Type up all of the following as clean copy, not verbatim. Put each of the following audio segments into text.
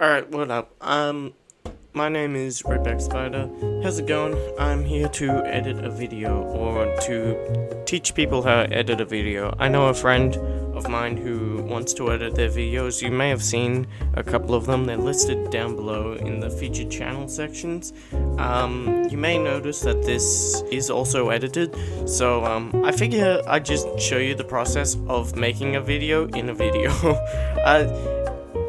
Alright, what up? My name is Redback Spider. How's it going? I'm here to edit a video, or to teach people how to edit a video. I know a friend of mine who wants to edit their videos. You may have seen a couple of them. They're listed down below in the featured channel sections. You may notice that this is also edited, so I figure I'd just show you the process of making a video in a video.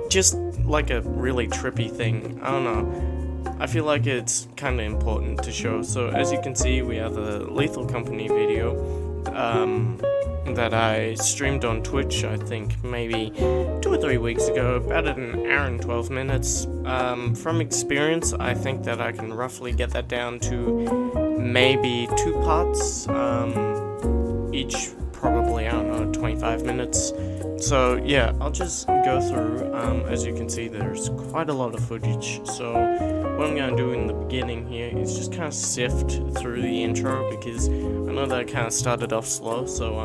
Just like a really trippy thing. I don't know. I feel like it's kind of important to show. So as you can see, we have a Lethal Company video that I streamed on Twitch, I think maybe 2 or 3 weeks ago, about an hour and 12 minutes. From experience, I think that I can roughly get that down to maybe 2 parts, each probably, I don't know, 25 minutes. So yeah, I'll just go through. As you can see, there's quite a lot of footage. So what I'm going to do in the beginning here is just kind of sift through the intro, because I know that I kind of started off slow. So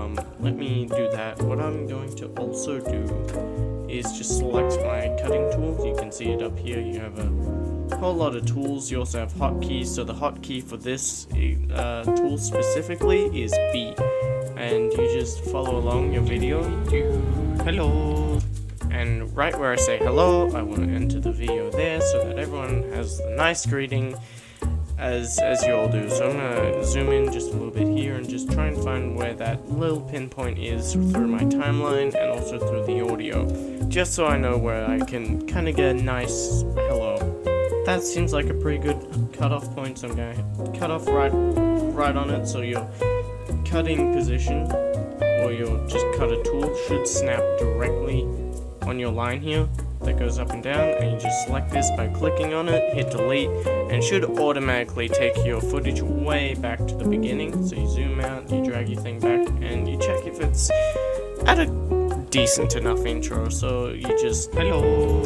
let me do that. What I'm going to also do is just select my cutting tools. You can see it up here. You have a whole lot of tools. You also have hotkeys. So the hotkey for this tool specifically is B. And you just follow along your video. Hello. And right where I say hello, I want to enter the video there so that everyone has the nice greeting as you all do. So I'm going to zoom in just a little bit here and just try and find where that little pinpoint is through my timeline and also through the audio, just so I know where I can kind of get a nice hello. That seems like a pretty good cutoff point, so I'm going to cut off right on it, so your cutting position or your just cutter tool should snap directly on your line here that goes up and down, and you just select this by clicking on it, hit delete, and it should automatically take your footage way back to the beginning. So you zoom out, you drag your thing back, and you check if it's at a decent enough intro. So you just, hello,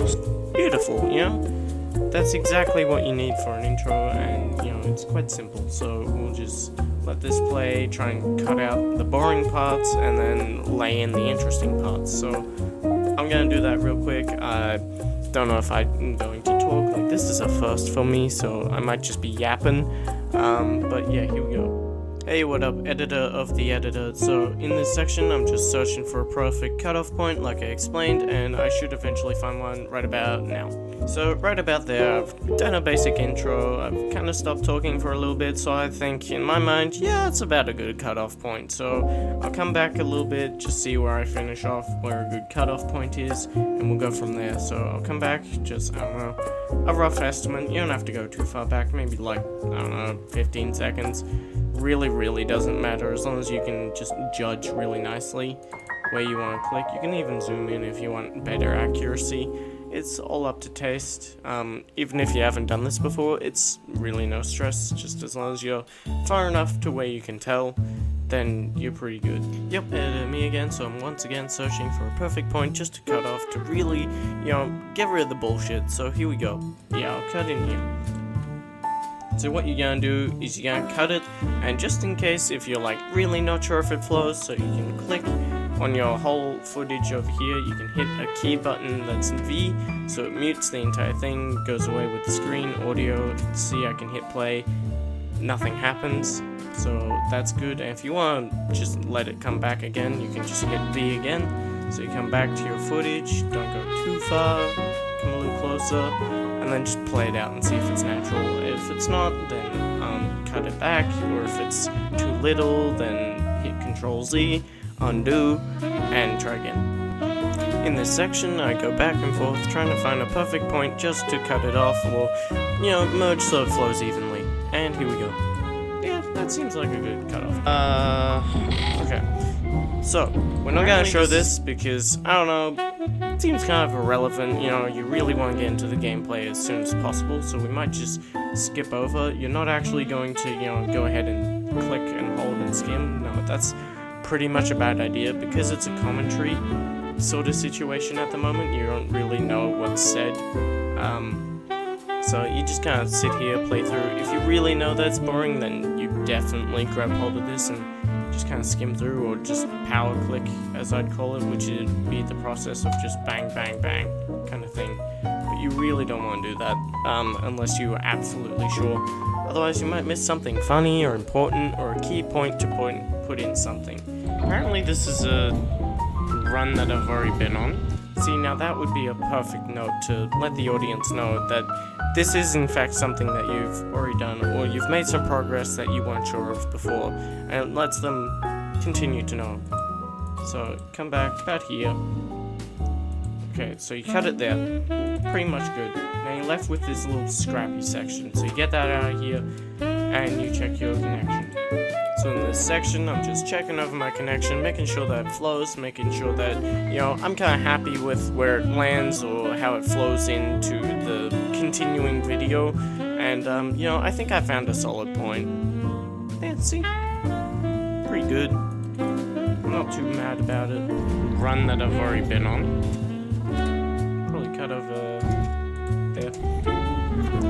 beautiful, you know? That's exactly what you need for an intro, and you know, it's quite simple. So we'll just let this play, try and cut out the boring parts, and then lay in the interesting parts. So I'm gonna do that real quick. I don't know if I'm going to talk. Like, this is a first for me, so I might just be yapping. But yeah, here we go. Hey, what up, editor of the editor? So in this section, I'm just searching for a perfect cutoff point, like I explained, and I should eventually find one right about now. So right about there, I've done a basic intro. I've kind of stopped talking for a little bit, so I think in my mind, yeah, it's about a good cutoff point. So I'll come back a little bit, just see where I finish off, where a good cutoff point is, and we'll go from there. So I'll come back, just, I don't know, a rough estimate. You don't have to go too far back, maybe like, I don't know, 15 seconds. Really doesn't matter, as long as you can just judge really nicely where you want to click. You can even zoom in if you want better accuracy. It's all up to taste. Even if you haven't done this before, it's really no stress. Just as long as you're far enough to where you can tell, then you're pretty good. Yep, me again. So I'm once again searching for a perfect point just to cut off, to really, you know, get rid of the bullshit. So here we go. Yeah, I'll cut in here. So what you're gonna do is you're gonna cut it, and just in case if you're like really not sure if it flows, so you can click on your whole footage over here. You can hit a key button that's V, so it mutes the entire thing, goes away with the screen, audio. See, I can hit play, nothing happens, so that's good. And if you want to just let it come back again, you can just hit V again. So you come back to your footage, don't go too far, come a little closer, and then just play it out and see if it's natural. If it's not, then cut it back, or if it's too little, then hit Control Z, undo, and try again. In this section, I go back and forth trying to find a perfect point just to cut it off, or, you know, merge so it flows evenly. And here we go. Yeah, that seems like a good cutoff. Okay. So, we're not gonna show this because, I don't know, it seems kind of irrelevant. You know, you really want to get into the gameplay as soon as possible, so we might just skip over. You're not actually going to, you know, go ahead and click and hold and skim. No, that's pretty much a bad idea, because it's a commentary sort of situation at the moment. You don't really know what's said. So you just kind of sit here, play through. If you really know that's boring, then you definitely grab hold of this and just kind of skim through, or just power click, as I'd call it, which would be the process of just bang, bang, bang kind of thing. But you really don't want to do that, unless you are absolutely sure. Otherwise, you might miss something funny or important or a key point to put in something. Apparently, this is a run that I've already been on. See, now that would be a perfect note to let the audience know that this is in fact something that you've already done, or you've made some progress that you weren't sure of before, and it lets them continue to know. So, come back about here. Okay, so you cut it there. Pretty much good. Now you're left with this little scrappy section. So you get that out of here, and you check your connection. So in this section, I'm just checking over my connection, making sure that it flows, making sure that, you know, I'm kind of happy with where it lands or how it flows into the continuing video. And, you know, I think I found a solid point. Yeah, see? Pretty good. I'm not too mad about it. Run that I've already been on. Cut over there.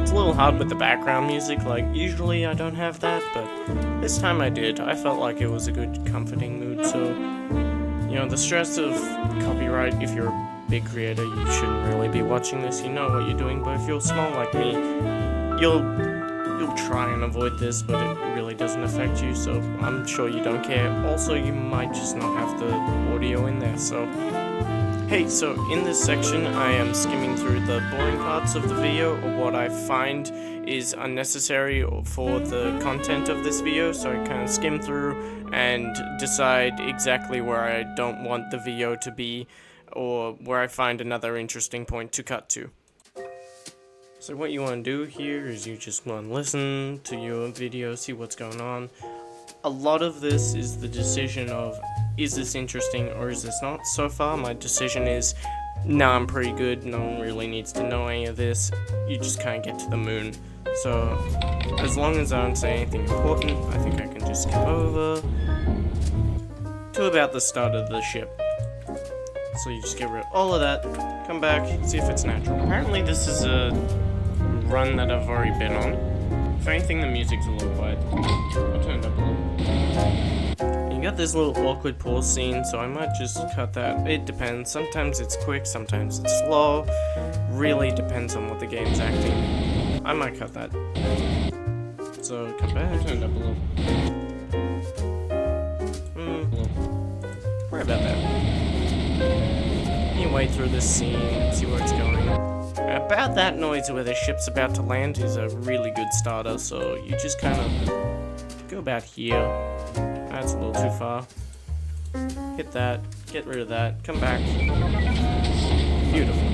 It's a little hard with the background music, like usually I don't have that, but this time I did. I felt like it was a good comforting mood, so you know, the stress of copyright, if you're a big creator, you shouldn't really be watching this, you know what you're doing, but if you're small like me, you'll try and avoid this, but it really doesn't affect you, so I'm sure you don't care. Also, you might just not have the audio in there, so hey, so in this section, I am skimming through the boring parts of the video, or what I find is unnecessary for the content of this video, so I kind of skim through and decide exactly where I don't want the video to be, or where I find another interesting point to cut to. So what you want to do here is you just want to listen to your video, see what's going on. A lot of this is the decision of, is this interesting or is this not? So far, my decision is, nah, I'm pretty good, no one really needs to know any of this, you just kind of get to the moon. So, as long as I don't say anything important, I think I can just skip over to about the start of the ship. So you just get rid of all of that, come back, see if it's natural. Apparently this is a run that I've already been on. If anything, the music's a little quiet. I'll turn it up a little. You got this little awkward pause scene, so I might just cut that. It depends. Sometimes it's quick, sometimes it's slow. Really depends on what the game's acting. I might cut that. So, come back. I'll turn it up a little. Worry about that. You wait through this scene, see where it's going. About that noise where the ship's about to land is a really good starter, so you just kind of go about here. That's a little too far. Hit that, get rid of that, come back. Beautiful.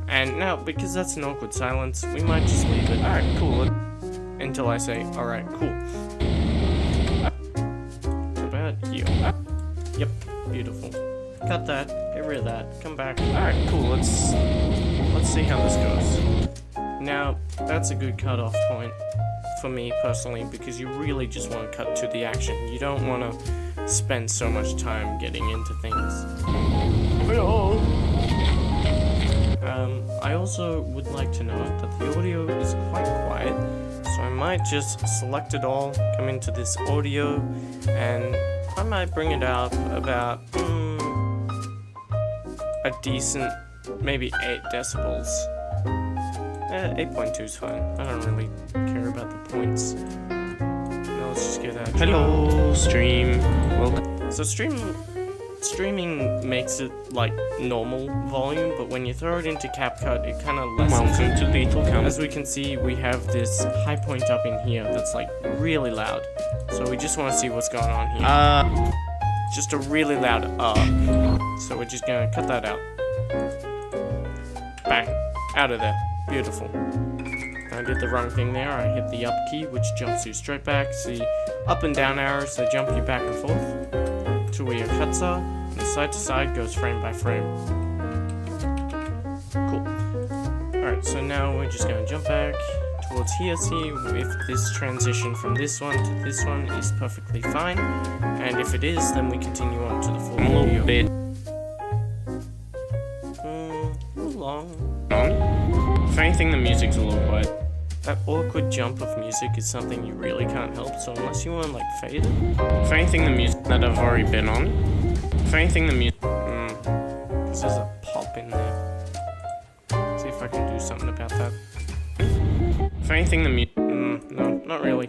And now, because that's an awkward silence, we might just leave it. Alright, cool. Until I say, alright, cool. About here. Yep, beautiful. Cut that, get rid of that, come back. Alright, cool, let's see how this goes. Now, that's a good cutoff point for me personally, because you really just want to cut to the action. You don't want to spend so much time getting into things. I also would like to note that the audio is quite quiet, so I might just select it all, come into this audio, and I might bring it up about a decent, maybe 8 decibels. 8.2 is fine. I don't really care about the points. Now let's just get that. Hello, stream. Well, so streaming makes it like normal volume, but when you throw it into CapCut, it kind of lessens it. To Lethal Company. As we can see, we have this high point up in here that's like really loud. So we just want to see what's going on here. Just a really loud So we're just gonna cut that out. Bang. Out of there. Beautiful. I did the wrong thing there. I hit the up key, which jumps you straight back. See, up and down arrows, they jump you back and forth to where your cuts are. And side to side goes frame by frame. Cool. Alright, so now we're just gonna jump back towards here, see if this transition from this one to this one is perfectly fine. And if it is, then we continue on to the full video. A little bit. Long. If anything, the music's a little quiet. That awkward jump of music is something you really can't help, so unless you want to, like, fade it. If anything, the music that I've already been on. If anything, the music... Because there's a pop in there. So if I can do something about that. If anything, no, not really.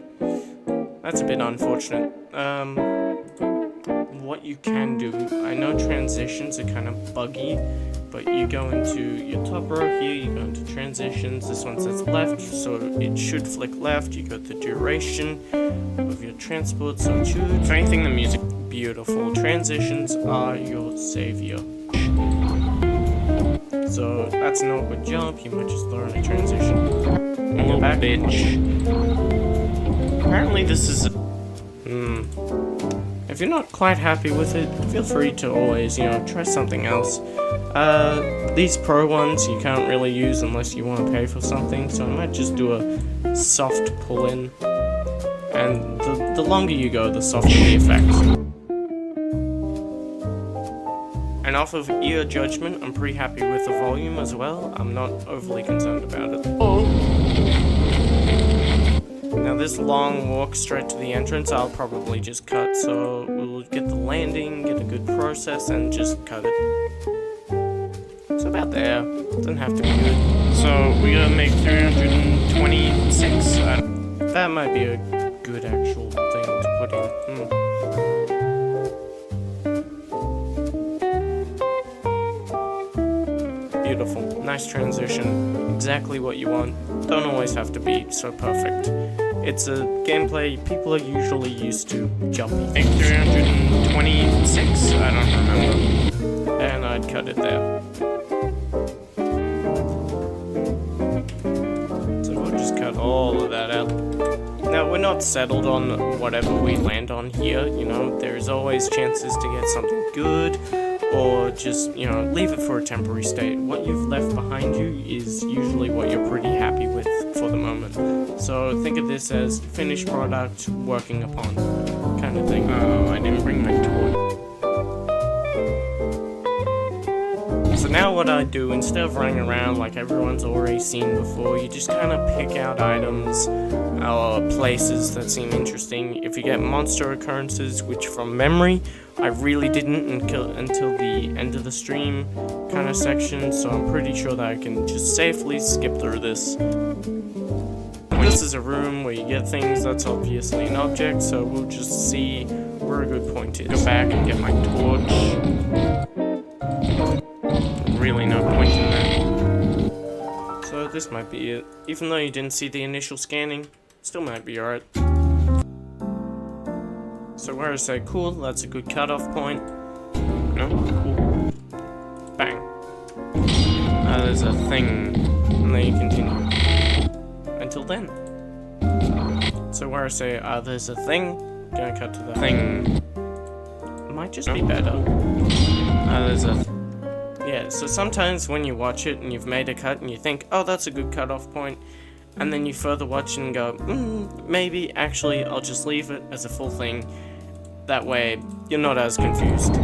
That's a bit unfortunate. What you can do, I know transitions are kind of buggy, but you go into your top row here, you go into transitions, this one says left, so it should flick left, you go to duration of your transport, so it should. If anything, the music, beautiful. Transitions are your savior. So that's an awkward jump, you might just throw in a transition. And you're back. Bitch. Apparently this is if you're not quite happy with it, feel free to always, try something else. These pro ones you can't really use unless you want to pay for something, so I might just do a soft pull-in. And the longer you go, the softer the effects. And off of ear judgment, I'm pretty happy with the volume as well. I'm not overly concerned about it. Now this long walk straight to the entrance, I'll probably just cut, so we'll get the landing, get a good process, and just cut it. It's about there. Doesn't have to be good. So we gotta make 326. That might be a good actual thing to put in. Beautiful. Nice transition. Exactly what you want. Don't always have to be so perfect. It's a gameplay people are usually used to jumpy things. 326? I don't remember. And I'd cut it there. So we'll just cut all of that out. Now, we're not settled on whatever we land on here, there's always chances to get something good, or just, leave it for a temporary state. What you've left behind you is usually what you're pretty happy with for the moment. So think of this as finished product, working upon, kind of thing. Oh, I didn't bring my torch. So now what I do, instead of running around like everyone's already seen before, you just kind of pick out items or places that seem interesting. If you get monster occurrences, which from memory, I really didn't until the end of the stream kind of section, so I'm pretty sure that I can just safely skip through this. This is a room where you get things that's obviously an object, so we'll just see where a good point is. Go back and get my torch. Really no point in that. So this might be it. Even though you didn't see the initial scanning, still might be alright. So where I say cool, that's a good cutoff point. No? Cool. Bang. There's a thing. And then you continue. Until then. So where I say, there's a thing, gonna cut to the thing. Might just be better. There's a... Yeah, so sometimes when you watch it and you've made a cut and you think, oh, that's a good cutoff point, and then you further watch and go, maybe, actually, I'll just leave it as a full thing. That way, you're not as confused.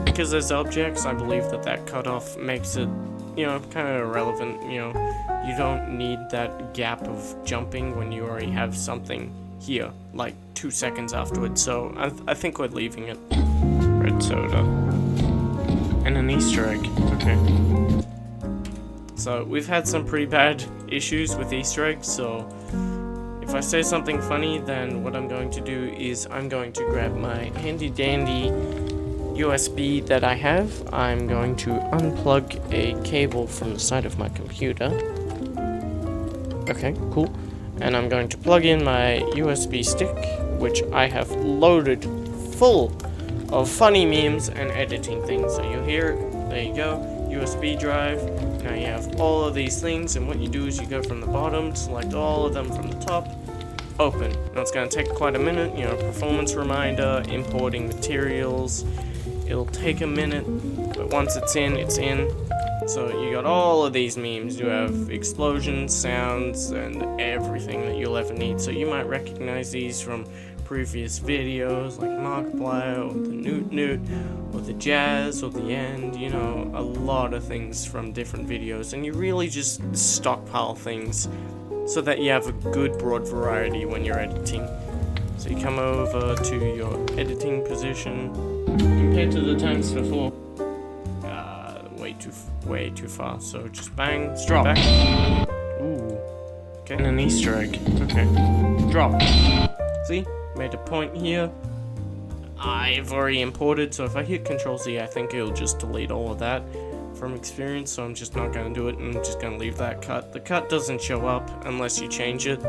Because as objects, I believe that cutoff makes it, kind of irrelevant, You don't need that gap of jumping when you already have something here, like 2 seconds afterwards, so I think we're leaving it. Red soda. And an Easter egg. Okay. So, we've had some pretty bad issues with Easter eggs, so if I say something funny, then what I'm going to do is I'm going to grab my handy dandy USB that I have. I'm going to unplug a cable from the side of my computer. Okay, cool. And I'm going to plug in my USB stick, which I have loaded full of funny memes and editing things. So you'll hear, there you go, USB drive. Now you have all of these things, and what you do is you go from the bottom, select all of them from the top, open. Now it's going to take quite a minute, performance reminder, importing materials. It'll take a minute, but once it's in, it's in. So you got all of these memes. You have explosions, sounds, and everything that you'll ever need. So you might recognize these from previous videos like Markiplier, or the Newt Newt, or the Jazz, or the End, a lot of things from different videos, and you really just stockpile things so that you have a good broad variety when you're editing. So you come over to your editing position, compared to the times before, wait, way too far. So just bang, straight Drop. back. Ooh. Okay. And an Easter egg. Okay. Drop. See? Made a point here. I've already imported, so if I hit Control-Z, I think it'll just delete all of that from experience, so I'm just not going to do it, and I'm just going to leave that cut. The cut doesn't show up unless you change it,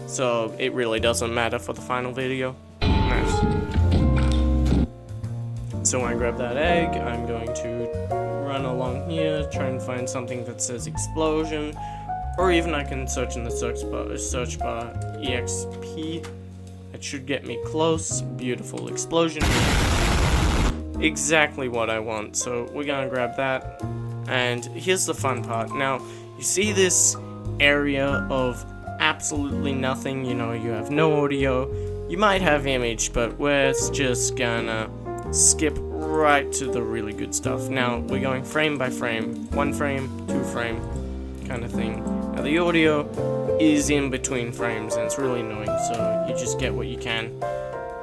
so it really doesn't matter for the final video. Nice. So when I grab that egg, I'm going to run along here, try and find something that says explosion, or even I can search in the search bar EXP. It should get me close. Beautiful explosion. Exactly what I want. So we're gonna grab that. And here's the fun part. Now, you see this area of absolutely nothing. You know, you have no audio. You might have image, but we're just gonna skip right to the really good stuff. Now, we're going frame by frame. 1 frame, 2 frame, kind of thing. Now, the audio is in between frames, and it's really annoying, so you just get what you can.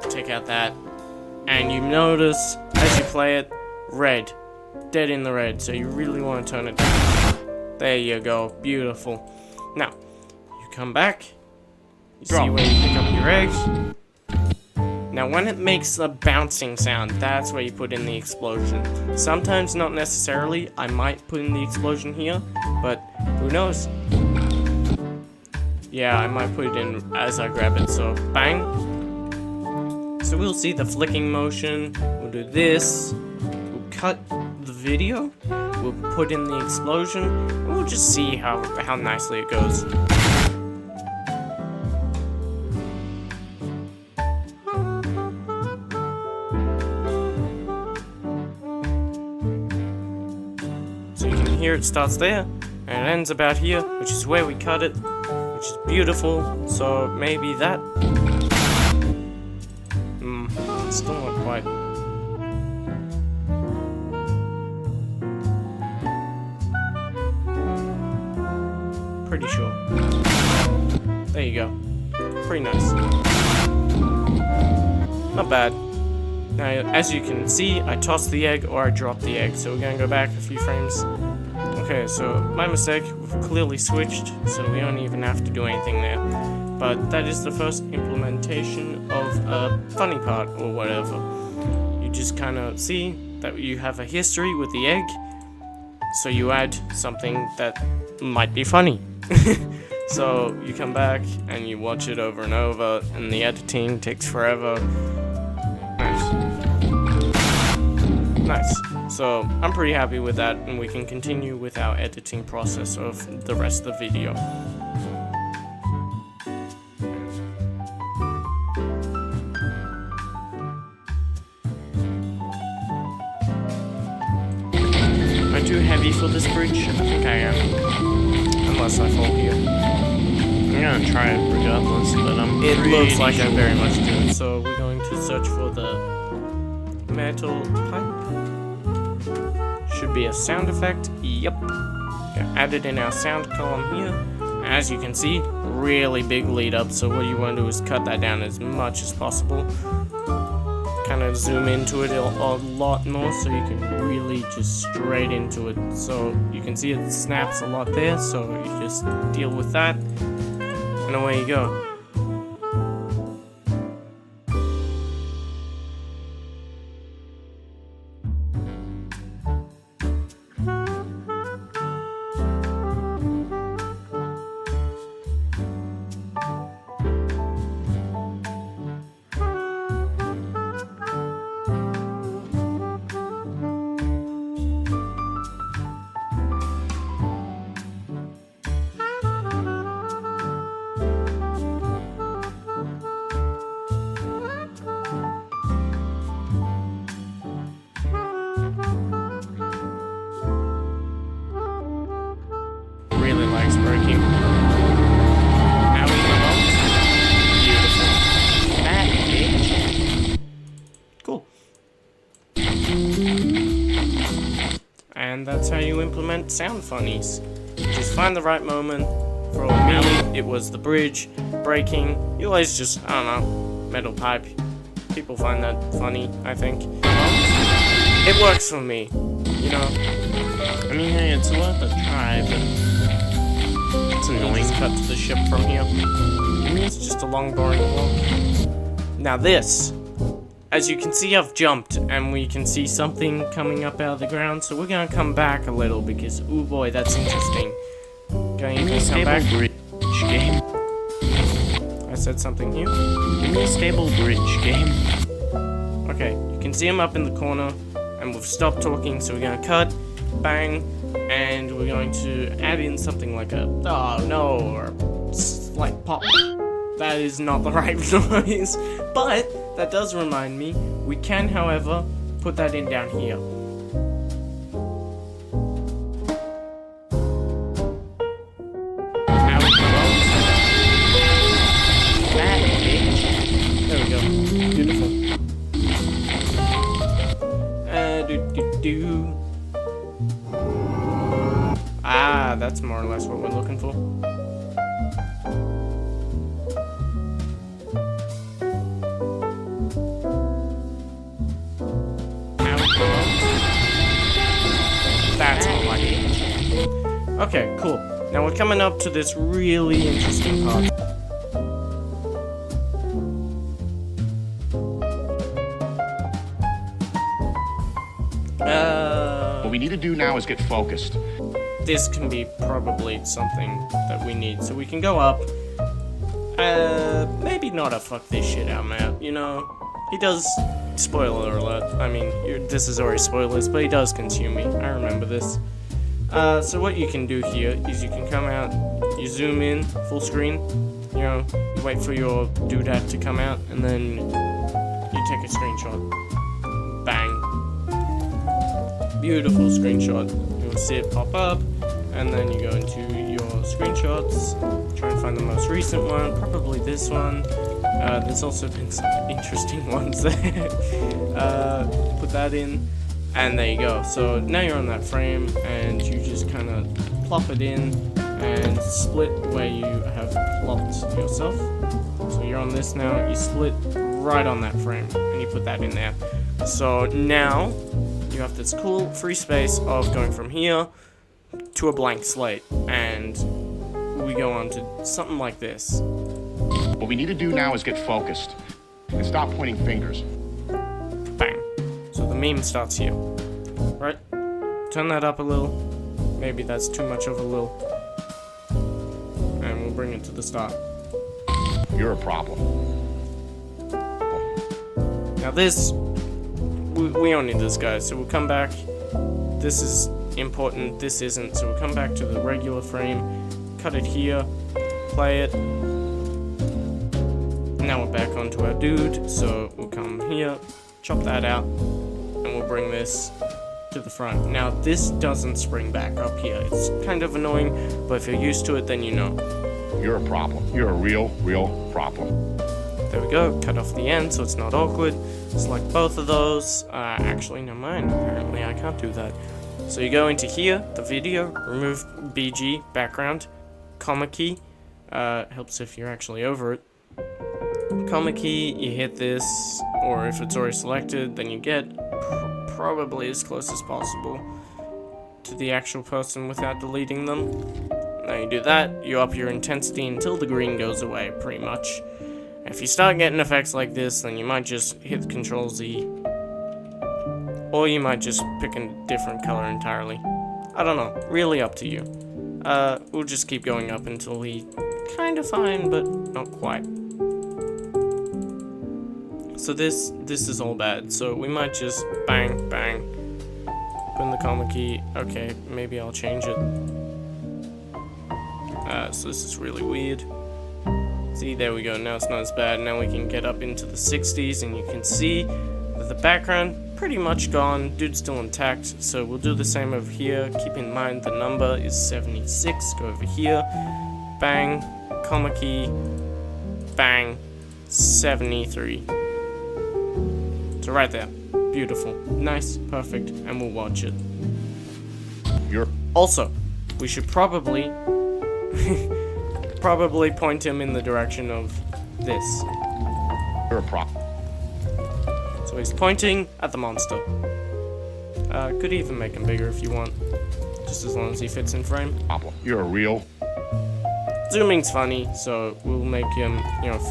Take out that, and you notice, as you play it, red. Dead in the red, so you really want to turn it down. There you go, beautiful. Now, you come back, you see where you pick up your eggs. Now, when it makes a bouncing sound, that's where you put in the explosion. Sometimes, not necessarily, I might put in the explosion here, but who knows? Yeah, I might put it in as I grab it, so bang. So we'll see the flicking motion, we'll do this, we'll cut the video, we'll put in the explosion, and we'll just see how nicely it goes. So you can hear it starts there, and it ends about here, which is where we cut it. Which is beautiful, so maybe that. Still not quite. Pretty sure. There you go. Pretty nice. Not bad. Now, as you can see, I tossed the egg or I dropped the egg, so we're gonna go back a few frames. Okay, so my mistake, we've clearly switched, so we don't even have to do anything there. But that is the first implementation of a funny part or whatever. You just kind of see that you have a history with the egg, so you add something that might be funny. So you come back and you watch it over and over, and the editing takes forever. Nice. So I'm pretty happy with that, and we can continue with our editing process of the rest of the video. Am I too heavy for this bridge? I think I am. Unless I fall here. I'm gonna try it regardless, but It looks like I very much do. So we're going to search for the metal pipe. Should be a sound effect. Yep. Add it in our sound column here. As you can see, really big lead up. So what you want to do is cut that down as much as possible. Kind of zoom into it a lot more so you can really just straight into it. So you can see it snaps a lot there. So you just deal with that, and away you go. Really likes breaking. Now we go on. Beautiful. That bitch. Cool. And that's how you implement sound funnies. You just find the right moment. For me, it was the bridge breaking. You always just, I don't know, metal pipe. People find that funny, I think. It works for me, you know. I mean, hey, it's worth a try, but it's annoying. Just cut to the ship from here. It's just a long, boring walk. Now this, as you can see, I've jumped, and we can see something coming up out of the ground, so we're gonna come back a little, because, ooh boy, that's interesting. Going to come back. Bridge game. I said something here. Give me a stable bridge game. Okay, you can see him up in the corner, and we've stopped talking, so we're gonna cut, bang, and we're going to add in something like a, oh no, or slight pop. That is not the right noise, but that does remind me, we can, however, put that in down here. Now we can roll. There we go. Beautiful. Ah, that's more or less what we're looking for. That's all I need. Okay, cool. Now we're coming up to this really interesting part. What we need to do now is get focused. This can be probably something that we need. So we can go up. Maybe not a fuck this shit out map, you know? He does, spoiler alert, I mean, this is already spoilers, but he does consume me. I remember this. So what you can do here is you can come out, you zoom in, full screen, you know, you wait for your doodad to come out, and then you take a screenshot. Bang. Beautiful screenshot. You'll see it pop up, and then you go into your screenshots, try and find the most recent one, probably this one. There's also been some interesting ones there. Put that in, and there you go. So now you're on that frame, and you just kind of plop it in and split where you have plopped yourself. So you're on this now, you split right on that frame, and you put that in there. So now you have this cool free space of going from here to a blank slate, and we go on to something like this. What we need to do now is get focused and stop pointing fingers. Bang. So the meme starts here, right? Turn that up a little. Maybe that's too much of a little. And we'll bring it to the start. You're a problem. Now this, we don't need this, guys, so we'll come back. This is important, this isn't, so we'll come back to the regular frame, cut it here, play it. Now we're back onto our dude, so we'll come here, chop that out, and we'll bring this to the front. Now this doesn't spring back up here. It's kind of annoying, but if you're used to it, then you know. You're a problem. You're a real problem. There we go, cut off the end so it's not awkward. Select both of those. Actually, never mind, apparently I can't do that. So you go into here, the video, remove BG, background, comma key, helps if you're actually over it. Comma key, you hit this, or if it's already selected, then you get probably as close as possible to the actual person without deleting them. Now you do that, you up your intensity until the green goes away, pretty much. If you start getting effects like this, then you might just hit Control Z, or you might just pick a different color entirely. I don't know, really up to you. We'll just keep going up until we kind of fine, but not quite. So this is all bad, so we might just bang, bang, put in the comma key. Okay, maybe I'll change it. So this is really weird. See, there we go, now it's not as bad. Now we can get up into the 60s, and you can see that the background pretty much gone, dude's still intact, so we'll do the same over here. Keep in mind the number is 76, go over here, bang, comma key, bang, 73. So right there, beautiful, nice, perfect, and we'll watch it. Also, we should probably point him in the direction of this. You're a problem. So he's pointing at the monster. Could even make him bigger if you want. just as long as he fits in frame. Problem. You're a real. Zooming's funny, so we'll make him,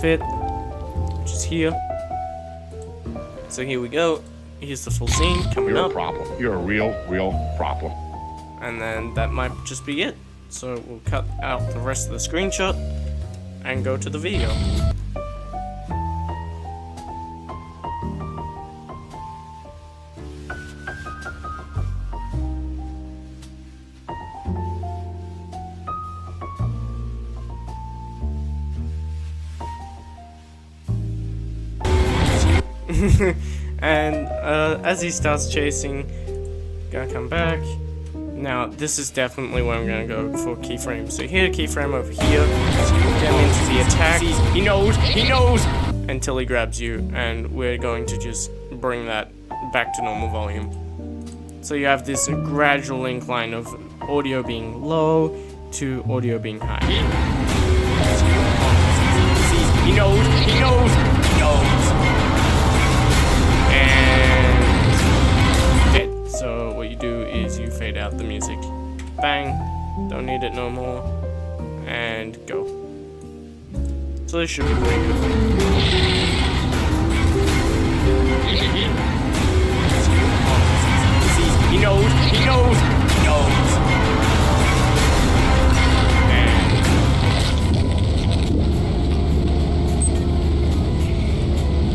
fit, which is here. So here we go. Here's the full scene coming You're up. a problem. You're a real problem. And then that might just be it. So we'll cut out the rest of the screenshot and go to the video. And as he starts chasing, gonna come back. Now this is definitely where I'm gonna go for keyframe. So here, keyframe over here. Get him into the attack. He knows. Until he grabs you, and we're going to just bring that back to normal volume. So you have this gradual incline of audio being low to audio being high. He knows. So what you do is you fade out the music. Bang. Don't need it no more. And go. So this should be pretty good. He knows.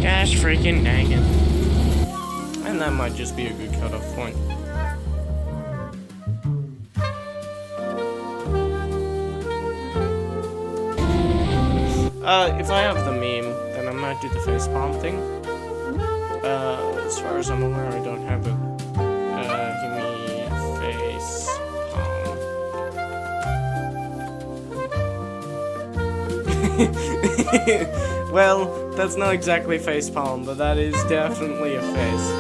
Gosh freaking dang it. And that might just be a good cutoff point. If I have the meme, then I might do the facepalm thing. As far as I'm aware, I don't have it. Give me facepalm. Well, that's not exactly facepalm, but that is definitely a face.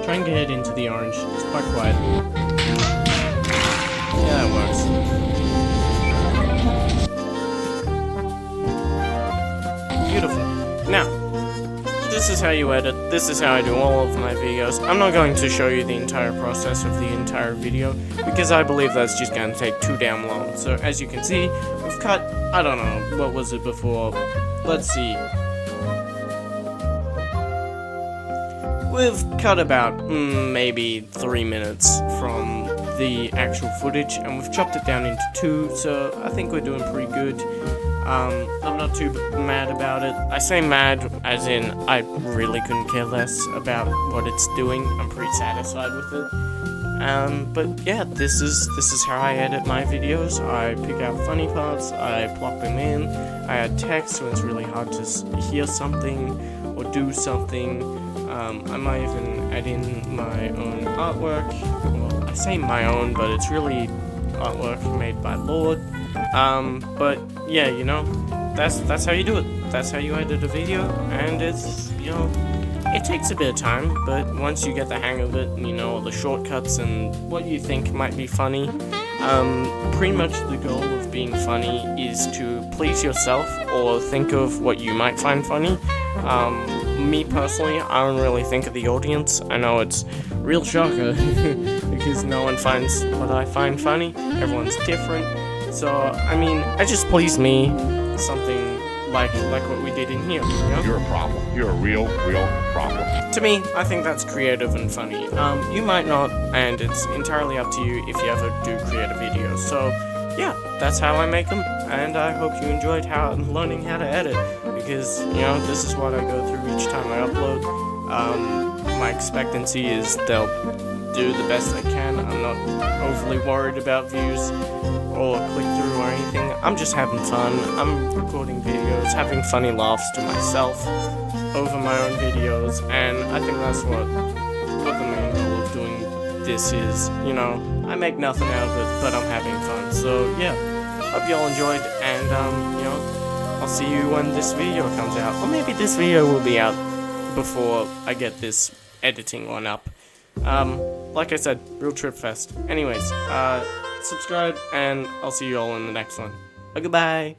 Try and get it into the orange. It's quite quiet. Yeah, that works. Beautiful. Now, this is how you edit. This is how I do all of my videos. I'm not going to show you the entire process of the entire video because I believe that's just going to take too damn long. So as you can see, we've cut, I don't know, what was it before? Let's see. We've cut about maybe 3 minutes from the actual footage, and we've chopped it down into 2, so I think we're doing pretty good. I'm not too mad about it. I say mad as in I really couldn't care less about what it's doing. I'm pretty satisfied with it. But yeah, this is how I edit my videos. I pick out funny parts, I plop them in, I add text so it's really hard to hear something or do something. I might even add in my own artwork. Well, I say my own, but it's really artwork made by Lord. But yeah, that's how you do it. That's how you edit a video, and it's, it takes a bit of time, but once you get the hang of it, and you know all the shortcuts and what you think might be funny, pretty much the goal of being funny is to please yourself or think of what you might find funny. Me personally, I don't really think of the audience. I know it's real shocker because no one finds what I find funny. Everyone's different. So, I mean, I just please me, something like what we did in here, You're a problem. You're a real problem. To me, I think that's creative and funny. You might not, and it's entirely up to you if you ever do create a video. So, yeah, that's how I make them, and I hope you enjoyed learning how to edit, because, this is what I go through each time I upload. My expectancy is they'll do the best they can. I'm not overly worried about views or click-through or anything. I'm just having fun. I'm recording videos, having funny laughs to myself over my own videos, and I think that's what the main goal of doing this is. I make nothing out of it, but I'm having fun. So yeah, hope you all enjoyed, and I'll see you when this video comes out, or maybe this video will be out before I get this editing one up. Like I said, Real Trip Fest. Anyways, subscribe, and I'll see you all in the next one. Goodbye.